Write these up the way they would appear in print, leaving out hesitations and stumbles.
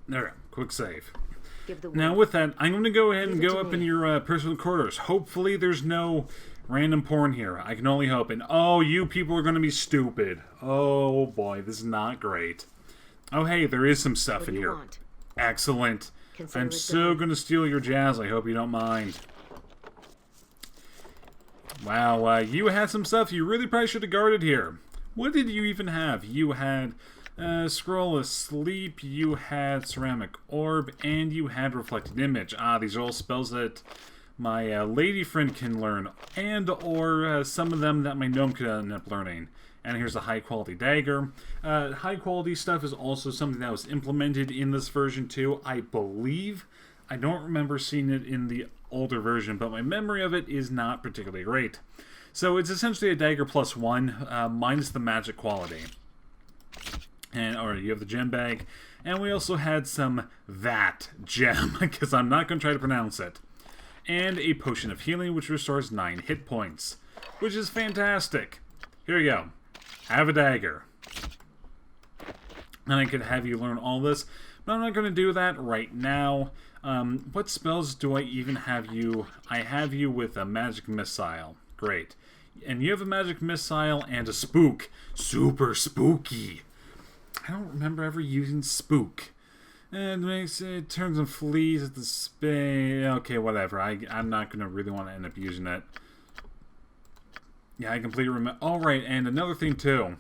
There, quick save. Give the Now word. with that, I'm going to go ahead and Leave it go to up in me. your personal quarters. Hopefully there's no random porn here. I can only hope. And oh, you people are going to be stupid. Oh boy, this is not great. Oh hey, there is some stuff What in do you here. want? Excellent. Consider I'm it so done. going to steal your jazz. I hope you don't mind. Wow, you had some stuff you really probably should have guarded here. What did you even have? You had Scroll of Sleep, you had Ceramic Orb, and you had Reflected Image. Ah, these are all spells that my lady friend can learn, and or some of them that my gnome could end up learning. And here's a high quality dagger. High quality stuff is also something that was implemented in this version too, I believe. I don't remember seeing it in the older version, but my memory of it is not particularly great. So it's essentially a dagger +1, minus the magic quality. And or you have the gem bag, and we also had some that gem, because I'm not going to try to pronounce it. And a potion of healing, which restores 9 hit points, which is fantastic. Here you go. Have a dagger. And I could have you learn all this, but I'm not going to do that right now. What spells do I even have you? I have you with a magic missile. Great. And you have a magic missile and a spook. Super spooky. I don't remember ever using spook. And it turns and flees at the space. Okay, whatever. I'm not going to really want to end up using it. Yeah, I completely remember. Alright, and another thing too,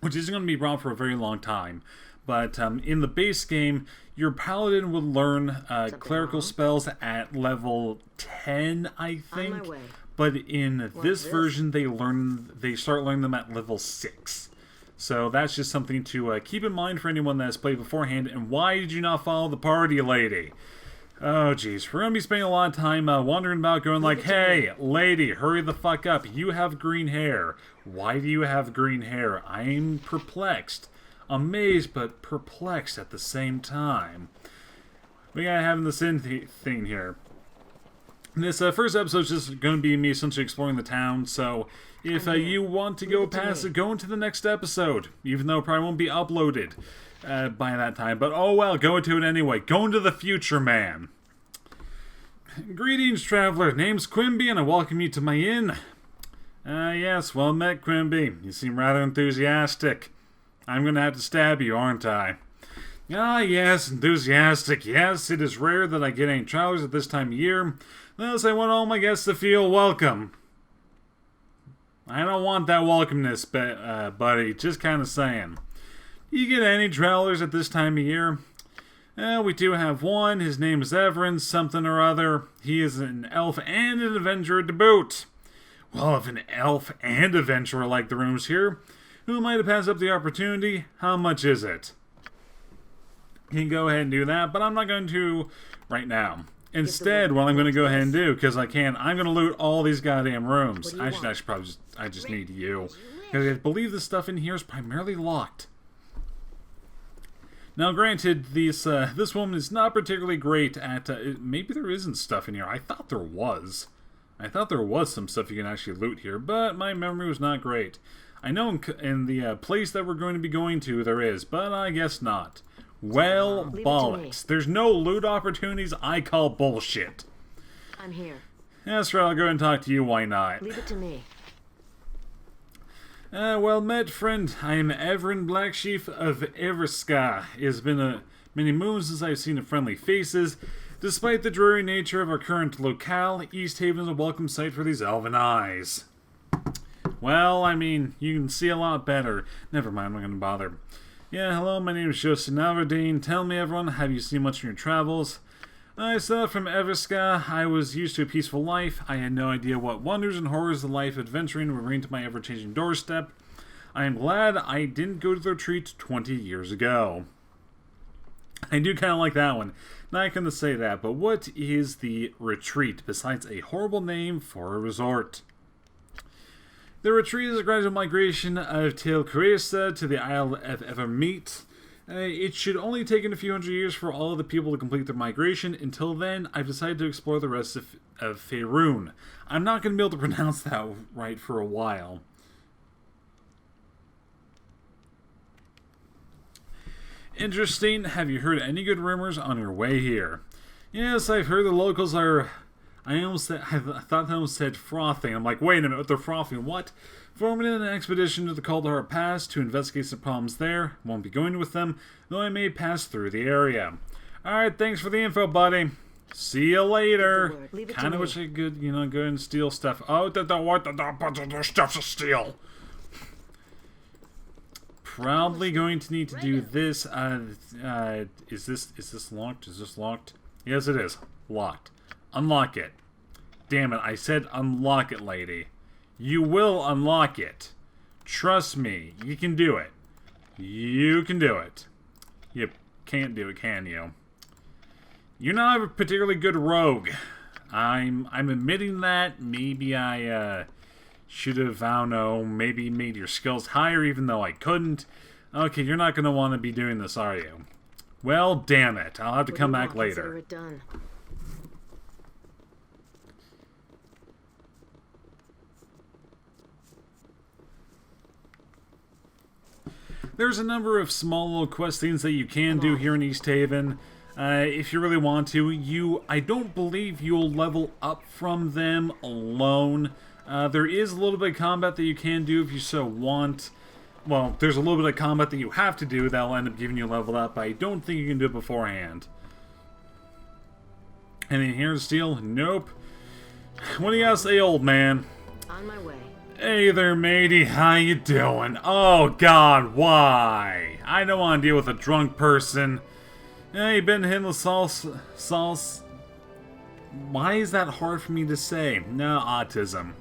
which isn't going to be around for a very long time, but in the base game, your paladin would learn clerical spells at level 10, I think. On my way. But in this this? version, they start learning them at level 6. So that's just something to keep in mind for anyone that has played beforehand. And why did you not follow the party, lady? Oh, jeez. We're going to be spending a lot of time wandering about going like, hey, lady, hurry the fuck up. You have green hair. Why do you have green hair? I'm perplexed. Amazed, but perplexed at the same time. We gotta have this thing here. This first episode is just going to be me essentially exploring the town, so if you want to go past it, go into the next episode, even though it probably won't be uploaded by that time. But oh well, go into it anyway. Go into the future, man. Greetings, traveler. Name's Quimby, and I welcome you to my inn. Yes, well met, Quimby. You seem rather enthusiastic. I'm going to have to stab you, aren't I? Ah, yes, enthusiastic. Yes, it is rare that I get any travelers at this time of year. Thus, I want all my guests to feel welcome. I don't want that welcomeness, buddy. Just kind of saying. Do you get any travelers at this time of year? We do have one. His name is Everin, something or other. He is an elf and an adventurer to boot. Well, if an elf and adventurer like the rooms here, who might have passed up the opportunity? How much is it? You can go ahead and do that, but I'm not going to right now. Instead, what I'm going to go ahead and do, because I can, I'm going to loot all these goddamn rooms. I should probably just need you. Because I believe the stuff in here is primarily locked. Now, granted, this woman is not particularly great at... maybe there isn't stuff in here. I thought there was. I thought there was some stuff you can actually loot here, but my memory was not great. I know in the place that we're going to be going to there is, but I guess not. Well, bollocks. There's no loot opportunities. I call bullshit. I'm here. Yes, right, I'll go and talk to you. Why not? Leave it to me. Well met, friend. I am Everin Blacksheaf of Everska. It has been many moons since I've seen friendly faces. Despite the dreary nature of our current locale, East Haven is a welcome sight for these elven eyes. Well, I mean, you can see a lot better. Never mind, I'm not going to bother. Yeah, hello, my name is Joseph Navardine. Tell me, everyone, have you seen much in your travels? I set out from Everska. I was used to a peaceful life. I had no idea what wonders and horrors of life adventuring would bring to my ever-changing doorstep. I am glad I didn't go to the retreat 20 years ago. I do kind of like that one. Not going to say that, but what is the retreat besides a horrible name for a resort? The retreat is a gradual migration of Tilcarissa to the Isle of Evermeet. It should only take a few hundred years for all of the people to complete their migration. Until then, I've decided to explore the rest of Faerûn. I'm not going to be able to pronounce that right for a while. Interesting. Have you heard any good rumors on your way here? Yes, I've heard the locals are... I thought they almost said frothing. I'm like, wait a minute, they're frothing. What? Forming an expedition to the Kaldahar Pass to investigate some problems there. Won't be going with them, though I may pass through the area. Alright, thanks for the info, buddy. See you later. Kind of wish I could, go and steal stuff. Oh, the stuff's to steal. Probably going to need to do this. Is this locked? Is this locked? Yes, it is. Locked. Unlock it. Damn it, I said unlock it, lady. You will unlock it. Trust me, you can do it. You can do it. You can't do it, can you? You're not a particularly good rogue. I'm admitting that. Maybe I should have, I don't know, maybe made your skills higher even though I couldn't. Okay, you're not going to want to be doing this, are you? Well, damn it. I'll have to come back later. It done. There's a number of small little quest things that you can do here in East Haven. If you really want to. I don't believe you'll level up from them alone. There is a little bit of combat that you can do if you so want. Well, there's a little bit of combat that you have to do that'll end up giving you a level up, but I don't think you can do it beforehand. Anything here to steal? Nope. What do you gotta say, old man? On my way. Hey there, matey. How you doing? Oh, God, why? I don't want to deal with a drunk person. You been hitting the sauce. Why is that hard for me to say? No, autism.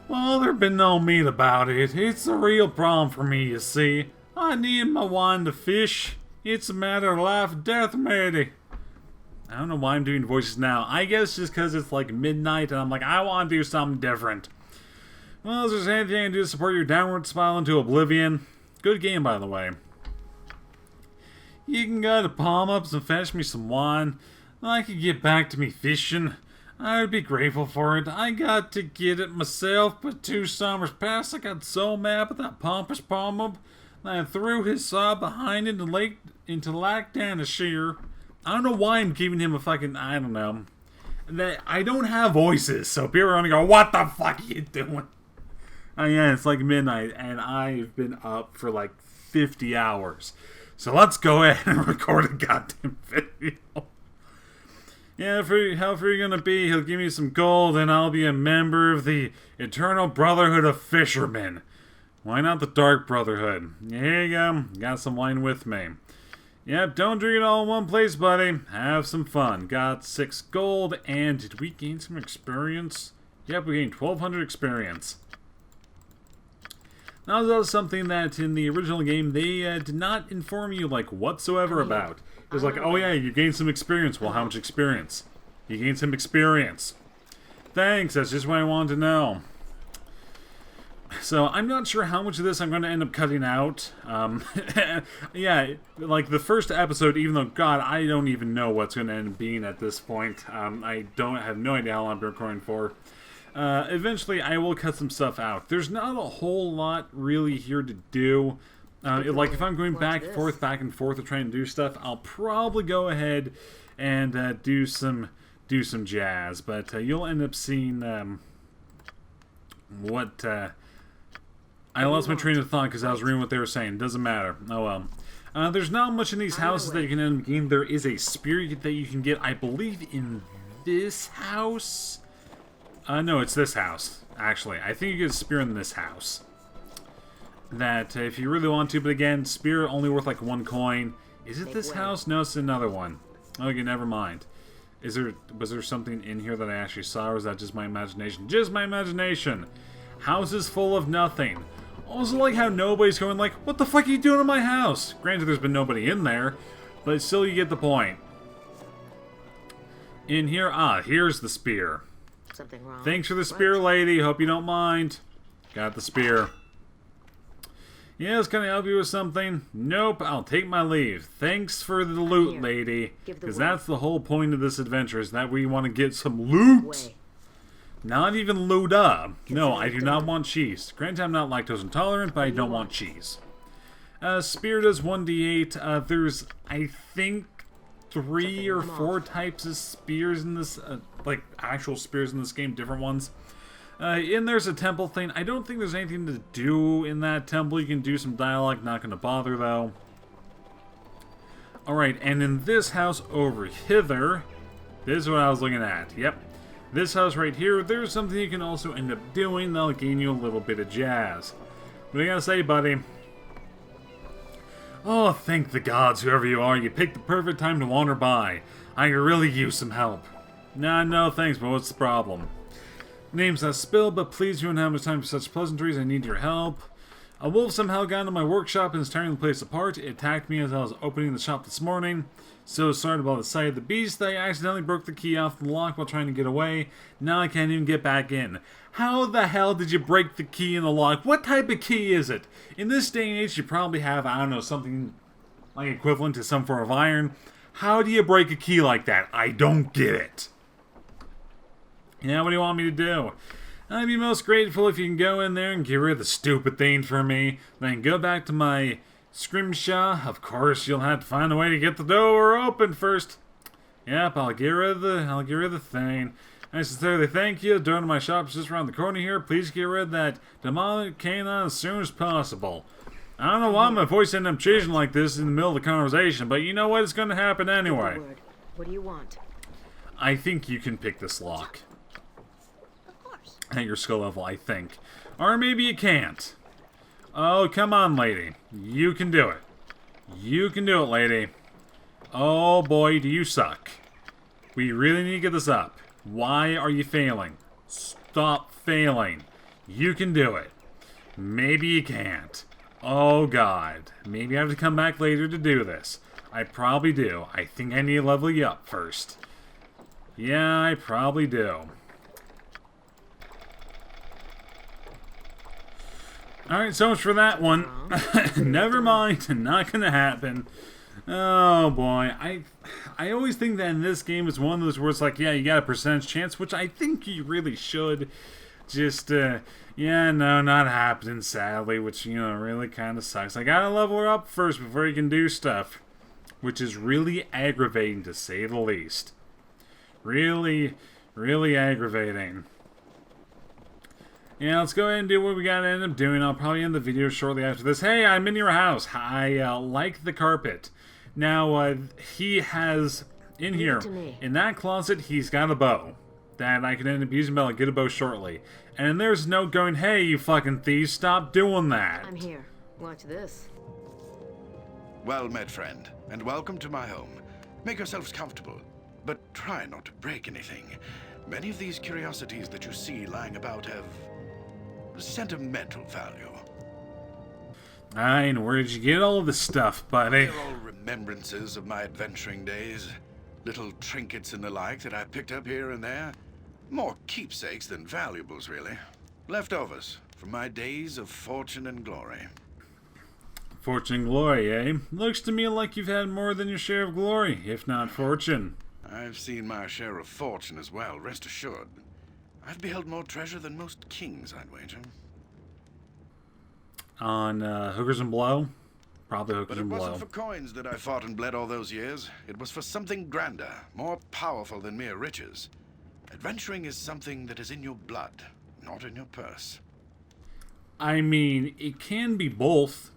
Well, there been no meat about it. It's a real problem for me, you see. I need my wine to fish. It's a matter of life and death, matey. I don't know why I'm doing voices now. I guess just because it's like midnight and I'm like, I want to do something different. Well, is there anything I can do to support your downward spiral into oblivion? Good game, by the way. You can go to Palm Ups and fetch me some wine. I could get back to me fishing. I would be grateful for it. I got to get it myself, but 2 summers past, I got so mad with that pompous Palm Up that I threw his saw behind into Lac Danashire. I don't know why I'm giving him a fucking, I don't know. I don't have voices, so people are gonna go, what the fuck are you doing? Yeah, it's like midnight, and I've been up for like 50 hours. So let's go ahead and record a goddamn video. Yeah, however you're gonna be, he'll give me some gold, and I'll be a member of the Eternal Brotherhood of Fishermen. Why not the Dark Brotherhood? Here you go. Got some wine with me. Yep, don't drink it all in one place, buddy. Have some fun. Got 6 gold, and did we gain some experience? Yep, we gained 1,200 experience. Now, that was something that in the original game they did not inform you like whatsoever about. It was like, oh yeah, you gained some experience. Well, how much experience? You gained some experience. Thanks, that's just what I wanted to know. So, I'm not sure how much of this I'm going to end up cutting out. Yeah, like the first episode, even though, God, I don't even know what's going to end up being at this point. I have no idea how long I've been recording for. Eventually, I will cut some stuff out. There's not a whole lot really here to do. Like, if I'm going back and forth to try and do stuff, I'll probably go ahead and do some jazz. But you'll end up seeing what... I lost my train of thought because I was reading what they were saying. Doesn't matter. Oh well. There's not much in these houses that you can end up getting. There is a spear that you can get, I believe, in this house. No, it's this house, actually. I think you get a spear in this house. That, if you really want to, but again, spear only worth like 1 coin. Is it this house? No, it's another one. Okay, never mind. Was there something in here that I actually saw, or was that just my imagination? Just my imagination! Houses full of nothing. Also like how nobody's going like, what the fuck are you doing in my house? Granted, there's been nobody in there, but still you get the point. In here, here's the spear. Something wrong? Thanks for the spear, lady. Hope you don't mind. Got the spear. Yes, can I help you with something? Nope, I'll take my leave. Thanks for the loot, lady. Because that's the whole point of this adventure, is that we want to get some loot. Not even loot up. No, I do not want cheese. Granted, I'm not lactose intolerant, but I don't want cheese. Spear does 1d8. There's, I think, 3 or 4 types of spears in this, like actual spears in this game, different ones. And there's a temple thing. I don't think there's anything to do in that temple. You can do some dialogue, not going to bother though. Alright, and in this house over hither, this is what I was looking at. Yep. This house right here, there's something you can also end up doing that'll gain you a little bit of jazz. What do you gotta say, buddy? Oh, thank the gods, whoever you are, you picked the perfect time to wander by. I could really use some help. Nah, no thanks, but what's the problem? Name's not spilled, but please, you don't have much time for such pleasantries. I need your help. A wolf somehow got into my workshop and is tearing the place apart. It attacked me as I was opening the shop this morning. So sorry about the sight of the beast. I accidentally broke the key off the lock while trying to get away. Now I can't even get back in. How the hell did you break the key in the lock? What type of key is it? In this day and age, you probably have, I don't know, something like equivalent to some form of iron. How do you break a key like that? I don't get it. Yeah, what do you want me to do? I'd be most grateful if you can go in there and get rid of the stupid thing for me. Then go back to my scrimshaw. Of course, you'll have to find a way to get the door open first. Yep, I'll get rid of the thing. I sincerely thank you. The door to my shop is just around the corner here. Please get rid of that demonic canine as soon as possible. I don't know why my voice ended up changing like this in the middle of the conversation, but you know what? It's going to happen anyway. What do you want? I think you can pick this lock. At your skill level, I think. Or maybe you can't. Oh, come on, lady. You can do it. You can do it, lady. Oh, boy, do you suck. We really need to get this up. Why are you failing? Stop failing. You can do it. Maybe you can't. Oh, God. Maybe I have to come back later to do this. I probably do. I think I need to level you up first. Yeah, I probably do. Alright, so much for that one. Never mind, not gonna happen. Oh boy, I always think that in this game it's one of those where it's like, yeah, you got a percentage chance, which I think you really should. Just, yeah, no, not happening, sadly, which, you know, really kind of sucks. I gotta level her up first before you can do stuff, which is really aggravating to say the least. Really, really aggravating. Yeah, let's go ahead and do what we gotta end up doing. I'll probably end the video shortly after this. Hey, I'm in your house. I like the carpet. Now, he has, in here, in that closet, he's got a bow that I can end up using, but I'll get a bow shortly. And there's no going, hey, you fucking thieves, stop doing that. I'm here. Watch this. Well met, friend, and welcome to my home. Make yourselves comfortable, but try not to break anything. Many of these curiosities that you see lying about have sentimental value. And where did you get all of this stuff, buddy? They're all remembrances of my adventuring days. Little trinkets and the like that I picked up here and there. More keepsakes than valuables, really. Leftovers from my days of fortune and glory. Fortune and glory, eh? Looks to me like you've had more than your share of glory, if not fortune. I've seen my share of fortune as well, rest assured. I've beheld more treasure than most kings, I'd wager. On hookers and blow? Probably hookers and blow. But it wasn't for coins that I fought and bled all those years. It was for something grander, more powerful than mere riches. Adventuring is something that is in your blood, not in your purse. I mean, it can be both.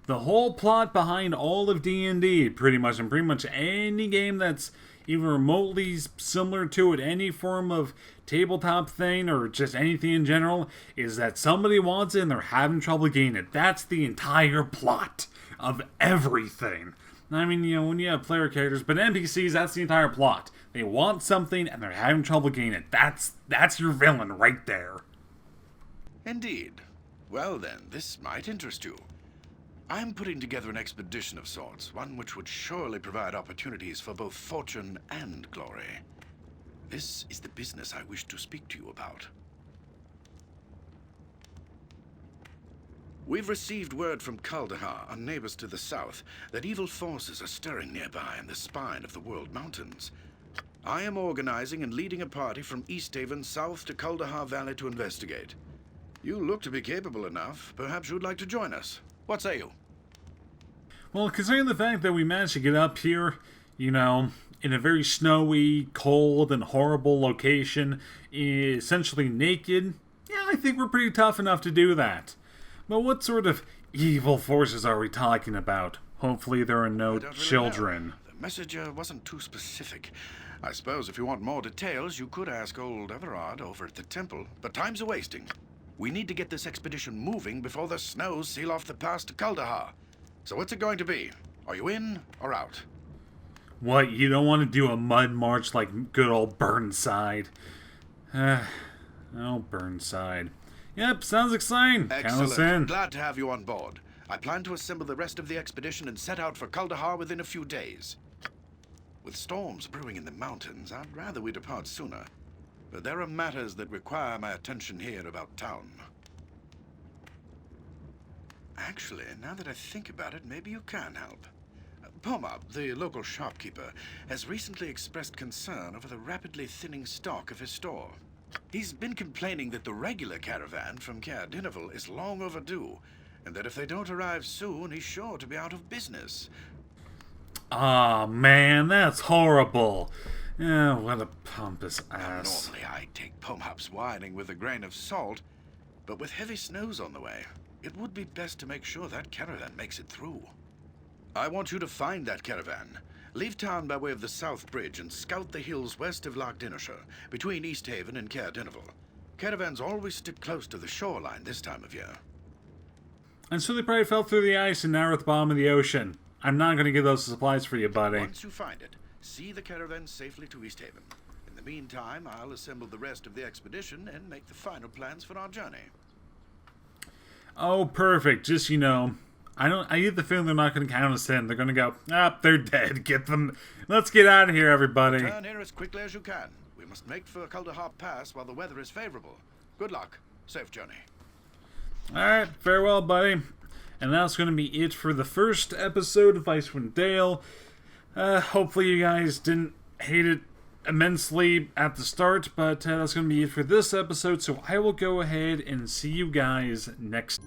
The whole plot behind all of D&D, pretty much, and pretty much any game that's even remotely similar to it, any form of tabletop thing or just anything in general, is that somebody wants it and they're having trouble getting it. That's the entire plot of everything. I mean, you know, when you have player characters, but NPCs, that's the entire plot. They want something and they're having trouble getting it. That's your villain right there. Indeed. Well then, this might interest you. I'm putting together an expedition of sorts, one which would surely provide opportunities for both fortune and glory. This is the business I wish to speak to you about. We've received word from Kaldahar, our neighbors to the south, that evil forces are stirring nearby in the spine of the World Mountains. I am organizing and leading a party from East Haven south to Kaldahar Valley to investigate. You look to be capable enough. Perhaps you'd like to join us. What say you? Well, considering the fact that we managed to get up here, you know, in a very snowy, cold, and horrible location, essentially naked, yeah, I think we're pretty tough enough to do that. But what sort of evil forces are we talking about? Hopefully there are no children. The message wasn't too specific. I suppose if you want more details, you could ask old Everard over at the temple, but time's a-wasting. We need to get this expedition moving before the snows seal off the pass to Kuldahar. So what's it going to be? Are you in or out? What, you don't want to do a mud march like good old Burnside? Oh, Burnside. Yep, sounds exciting. Count us in. Excellent. Glad to have you on board. I plan to assemble the rest of the expedition and set out for Kuldahar within a few days. With storms brewing in the mountains, I'd rather we depart sooner. But there are matters that require my attention here about town. Actually, now that I think about it, maybe you can help. Pomab, the local shopkeeper, has recently expressed concern over the rapidly thinning stock of his store. He's been complaining that the regular caravan from Caer is long overdue, and that if they don't arrive soon, he's sure to be out of business. Aw, man, that's horrible. Yeah, what a pompous ass. Normally, I take Pomab's whining with a grain of salt, but with heavy snows on the way, it would be best to make sure that caravan makes it through. I want you to find that caravan. Leave town by way of the South Bridge and scout the hills west of Loch Dinnershire, between East Haven and Caer Caravans always stick close to the shoreline this time of year. And so they probably fell through the ice and now are at the bottom of the ocean. I'm not going to get those supplies for you, buddy. Once you find it, see the caravan safely to East Haven. In the meantime, I'll assemble the rest of the expedition and make the final plans for our journey. Oh, perfect. Just, you know, I get the feeling they're not going to count us in. They're going to go, they're dead. Get them. Let's get out of here, everybody. Turn here as quickly as you can. We must make for Kuldahar Pass while the weather is favorable. Good luck. Safe journey. Alright, farewell, buddy. And that's going to be it for the first episode of Icewind Dale. Hopefully you guys didn't hate it immensely at the start, but that's going to be it for this episode, so I will go ahead and see you guys next